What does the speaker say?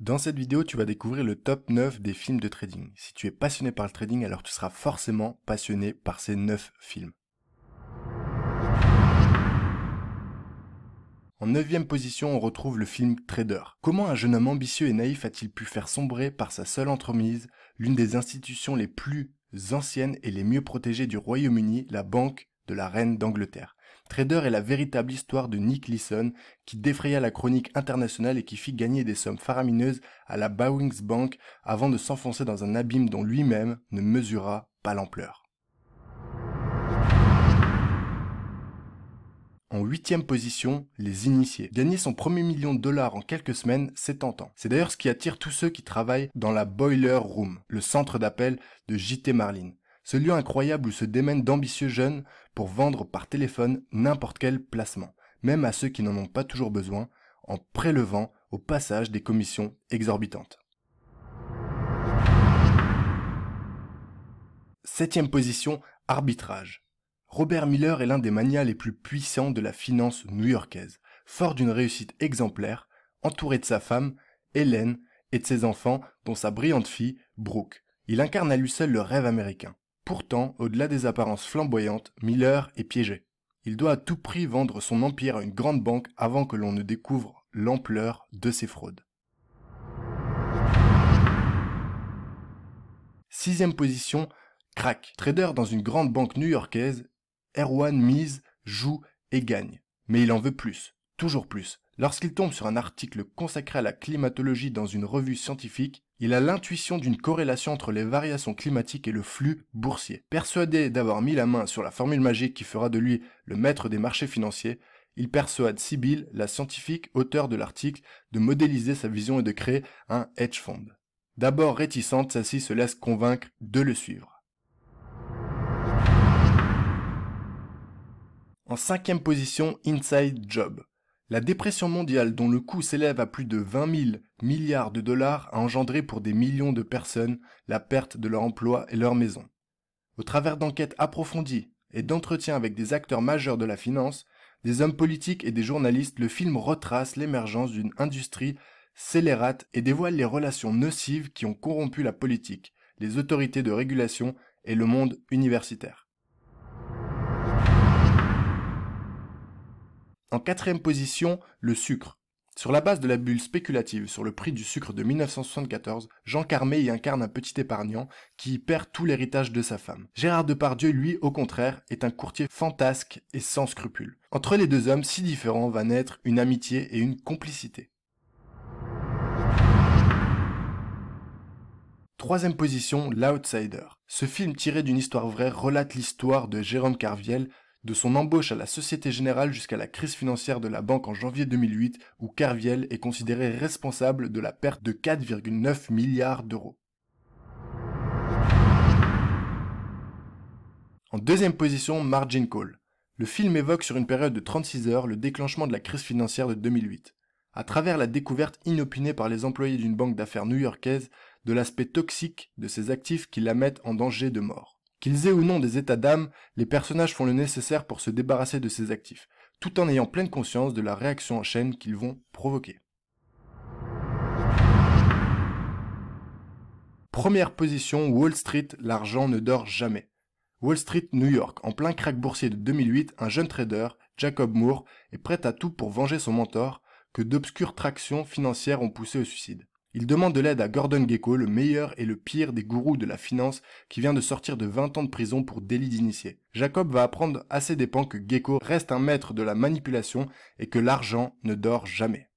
Dans cette vidéo, tu vas découvrir le top 9 des films de trading. Si tu es passionné par le trading, alors tu seras forcément passionné par ces 9 films. En 9e position, on retrouve le film Trader. Comment un jeune homme ambitieux et naïf a-t-il pu faire sombrer par sa seule entremise l'une des institutions les plus anciennes et les mieux protégées du Royaume-Uni, la Banque de la Reine d'Angleterre? Trader est la véritable histoire de Nick Leeson qui défraya la chronique internationale et qui fit gagner des sommes faramineuses à la Bowings Bank avant de s'enfoncer dans un abîme dont lui-même ne mesura pas l'ampleur. En 8e position, les initiés. Gagner son premier million de dollars en quelques semaines, c'est tentant. C'est d'ailleurs ce qui attire tous ceux qui travaillent dans la Boiler Room, le centre d'appel de J.T. Marlin. Ce lieu incroyable où se démènent d'ambitieux jeunes pour vendre par téléphone n'importe quel placement, même à ceux qui n'en ont pas toujours besoin, en prélevant au passage des commissions exorbitantes. 7e position, arbitrage. Robert Miller est l'un des magnats les plus puissants de la finance new-yorkaise. Fort d'une réussite exemplaire, entouré de sa femme, Hélène, et de ses enfants, dont sa brillante fille, Brooke. Il incarne à lui seul le rêve américain. Pourtant, au-delà des apparences flamboyantes, Miller est piégé. Il doit à tout prix vendre son empire à une grande banque avant que l'on ne découvre l'ampleur de ses fraudes. 6e position, crack. Trader dans une grande banque new-yorkaise, Erwan mise, joue et gagne. Mais il en veut plus, toujours plus. Lorsqu'il tombe sur un article consacré à la climatologie dans une revue scientifique, il a l'intuition d'une corrélation entre les variations climatiques et le flux boursier. Persuadé d'avoir mis la main sur la formule magique qui fera de lui le maître des marchés financiers, il persuade Sibyl, la scientifique auteure de l'article, de modéliser sa vision et de créer un hedge fund. D'abord réticente, celle-ci se laisse convaincre de le suivre. En 5e position, Inside Job. La dépression mondiale dont le coût s'élève à plus de 20 000 milliards de dollars a engendré pour des millions de personnes la perte de leur emploi et leur maison. Au travers d'enquêtes approfondies et d'entretiens avec des acteurs majeurs de la finance, des hommes politiques et des journalistes, le film retrace l'émergence d'une industrie scélérate et dévoile les relations nocives qui ont corrompu la politique, les autorités de régulation et le monde universitaire. En 4e position, le sucre. Sur la base de la bulle spéculative sur le prix du sucre de 1974, Jean Carmé y incarne un petit épargnant qui y perd tout l'héritage de sa femme. Gérard Depardieu, lui, au contraire, est un courtier fantasque et sans scrupules. Entre les deux hommes si différents va naître une amitié et une complicité. 3e position, L'Outsider. Ce film tiré d'une histoire vraie relate l'histoire de Jérôme Carviel, de son embauche à la Société Générale jusqu'à la crise financière de la banque en janvier 2008 où Carviel est considéré responsable de la perte de 4,9 milliards d'euros. En 2e position, Margin Call. Le film évoque sur une période de 36 heures le déclenchement de la crise financière de 2008. À travers la découverte inopinée par les employés d'une banque d'affaires new-yorkaise de l'aspect toxique de ces actifs qui la mettent en danger de mort. Qu'ils aient ou non des états d'âme, les personnages font le nécessaire pour se débarrasser de ces actifs, tout en ayant pleine conscience de la réaction en chaîne qu'ils vont provoquer. Première position, Wall Street, l'argent ne dort jamais. Wall Street, New York, en plein krach boursier de 2008, un jeune trader, Jacob Moore, est prêt à tout pour venger son mentor, que d'obscures tractions financières ont poussé au suicide. Il demande de l'aide à Gordon Gekko, le meilleur et le pire des gourous de la finance qui vient de sortir de 20 ans de prison pour délit d'initié. Jacob va apprendre à ses dépens que Gekko reste un maître de la manipulation et que l'argent ne dort jamais.